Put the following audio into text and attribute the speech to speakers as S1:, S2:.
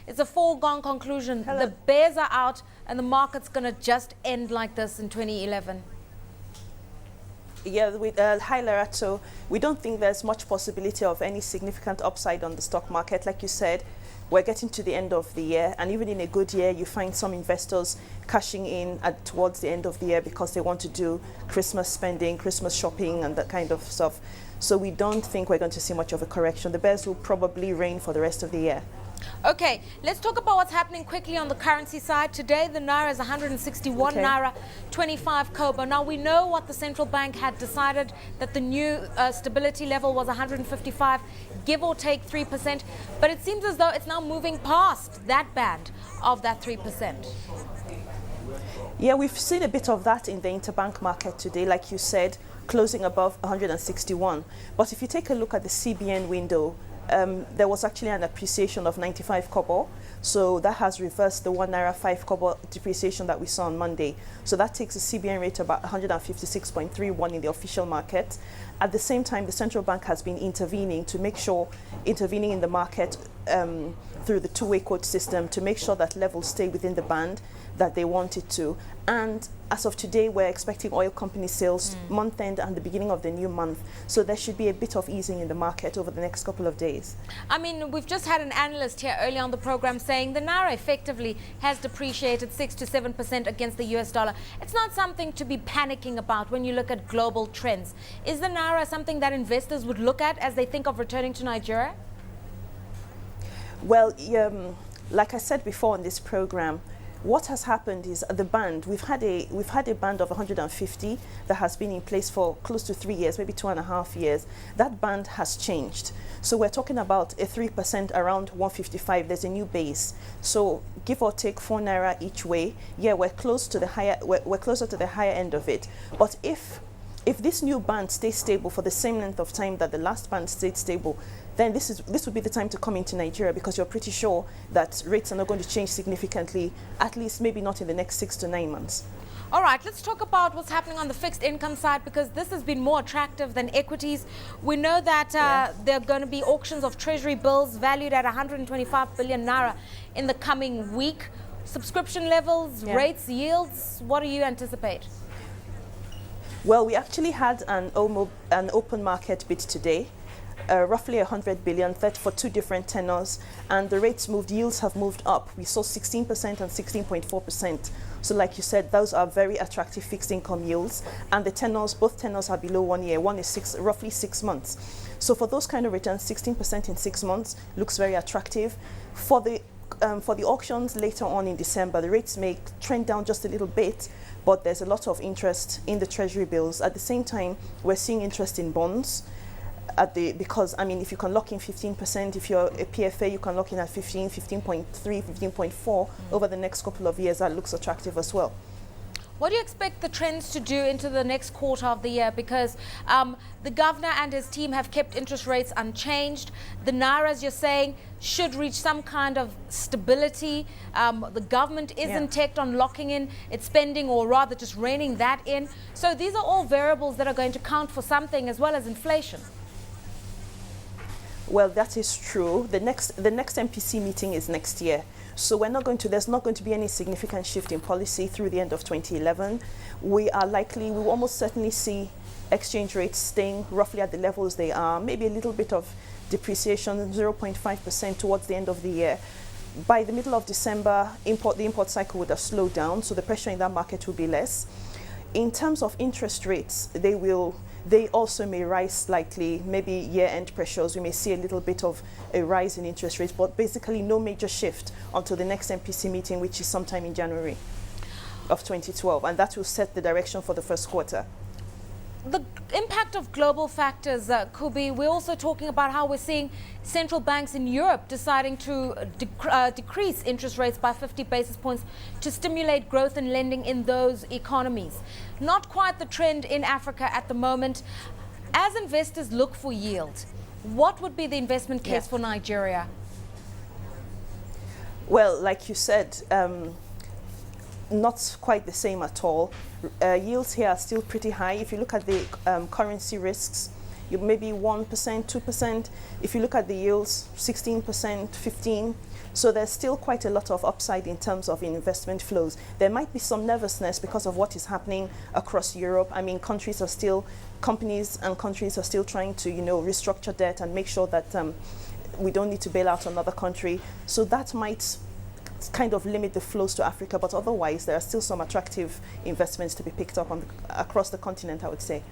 S1: It's a foregone conclusion.
S2: Hello.
S1: The bears are out and the market's going to just end like this in 2011.
S2: Yeah, with hi Lara. So we don't think there's much possibility of any significant upside on the stock market. Like you said, we're getting to the end of the year, and even in a good year, you find some investors cashing in towards the end of the year because they want to do Christmas spending, Christmas shopping, and that kind of stuff. So we don't think we're going to see much of a correction. The bears will probably reign for the rest of the year.
S1: Okay, let's talk about what's happening quickly on the currency side. Today, the Naira is 161 Naira, 25 Kobo. Now, we know what the central bank had decided, that the new stability level was 155, give or take 3%. But it seems as though it's now moving past that band of that 3%.
S2: Yeah, we've seen a bit of that in the interbank market today, like you said, closing above 161. But if you take a look at the CBN window, there was actually an appreciation of 95 kobo. So that has reversed the 1 Naira 5 kobo depreciation that we saw on Monday. So that takes the CBN rate to about 156.31 in the official market. At the same time, the central bank has been intervening in the market through the two-way quote system to make sure that levels stay within the band that they want it to. And as of today, we're expecting oil company sales month end and the beginning of the new month. So there should be a bit of easing in the market over the next couple of days.
S1: I mean, we've just had an analyst here early on the program saying the Naira effectively has depreciated 6 to 7% against the US dollar. It's not something to be panicking about when you look at global trends. Is the Naira something that investors would look at as they think of returning to Nigeria?
S2: Well, like I said before in this program, what has happened is the band, we've had a band of 150 that has been in place for close to 3 years, maybe 2.5 years. That band has changed. So we're talking about a 3% around 155. There's a new base. So give or take 4 Naira each way. Yeah, we're closer to the higher end of it. But if this new band stays stable for the same length of time that the last band stayed stable, then this would be the time to come into Nigeria, because you're pretty sure that rates are not going to change significantly, at least maybe not in the next 6 to 9 months.
S1: All right, let's talk about what's happening on the fixed income side, because this has been more attractive than equities. We know that there are going to be auctions of treasury bills valued at 125 billion Naira in the coming week. Subscription levels, rates, yields, what do you anticipate?
S2: Well, we actually had an open market bid today, roughly 100 billion for 2 different tenors, and the rates moved, yields have moved up. We saw 16% and 16.4%. So like you said, those are very attractive fixed income yields, and the tenors, both tenors are below 1 year. One is roughly 6 months. So for those kind of returns, 16% in 6 months looks very attractive. For the auctions later on in December, the rates may trend down just a little bit, but there's a lot of interest in the treasury bills. At the same time, we're seeing interest in bonds because, I mean, if you can lock in 15%, if you're a PFA, you can lock in at 15, 15.3, 15.4 over the next couple of years. That looks attractive as well.
S1: What do you expect the trends to do into the next quarter of the year? Because the governor and his team have kept interest rates unchanged. The Naira, as you're saying, should reach some kind of stability. The government is intent on locking in its spending, or rather just reining that in. So these are all variables that are going to count for something, as well as inflation.
S2: Well, that is true. The next MPC meeting is next year. So there's not going to be any significant shift in policy through the end of 2011. We will almost certainly see exchange rates staying roughly at the levels they are, maybe a little bit of depreciation, 0.5% towards the end of the year. By the middle of December, the import cycle would have slowed down, so the pressure in that market will be less. In terms of interest rates, they also may rise slightly, maybe year-end pressures. We may see a little bit of a rise in interest rates, but basically no major shift until the next MPC meeting, which is sometime in January of 2012, and that will set the direction for the first quarter.
S1: The impact of global factors, Kubi, we're also talking about how we're seeing central banks in Europe deciding to decrease interest rates by 50 basis points to stimulate growth and lending in those economies. Not quite the trend in Africa at the moment. As investors look for yield, what would be the investment case for Nigeria?
S2: Well, like you said, not quite the same at all. Yields here are still pretty high. If you look at the currency risks, you maybe 1%, 2%. If you look at the yields, 16%, 15%. So there's still quite a lot of upside in terms of investment flows. There might be some nervousness because of what is happening across Europe. I mean, companies and countries are still trying to, restructure debt and make sure that we don't need to bail out another country. So that might kind of limit the flows to Africa, but otherwise there are still some attractive investments to be picked up across the continent, I would say.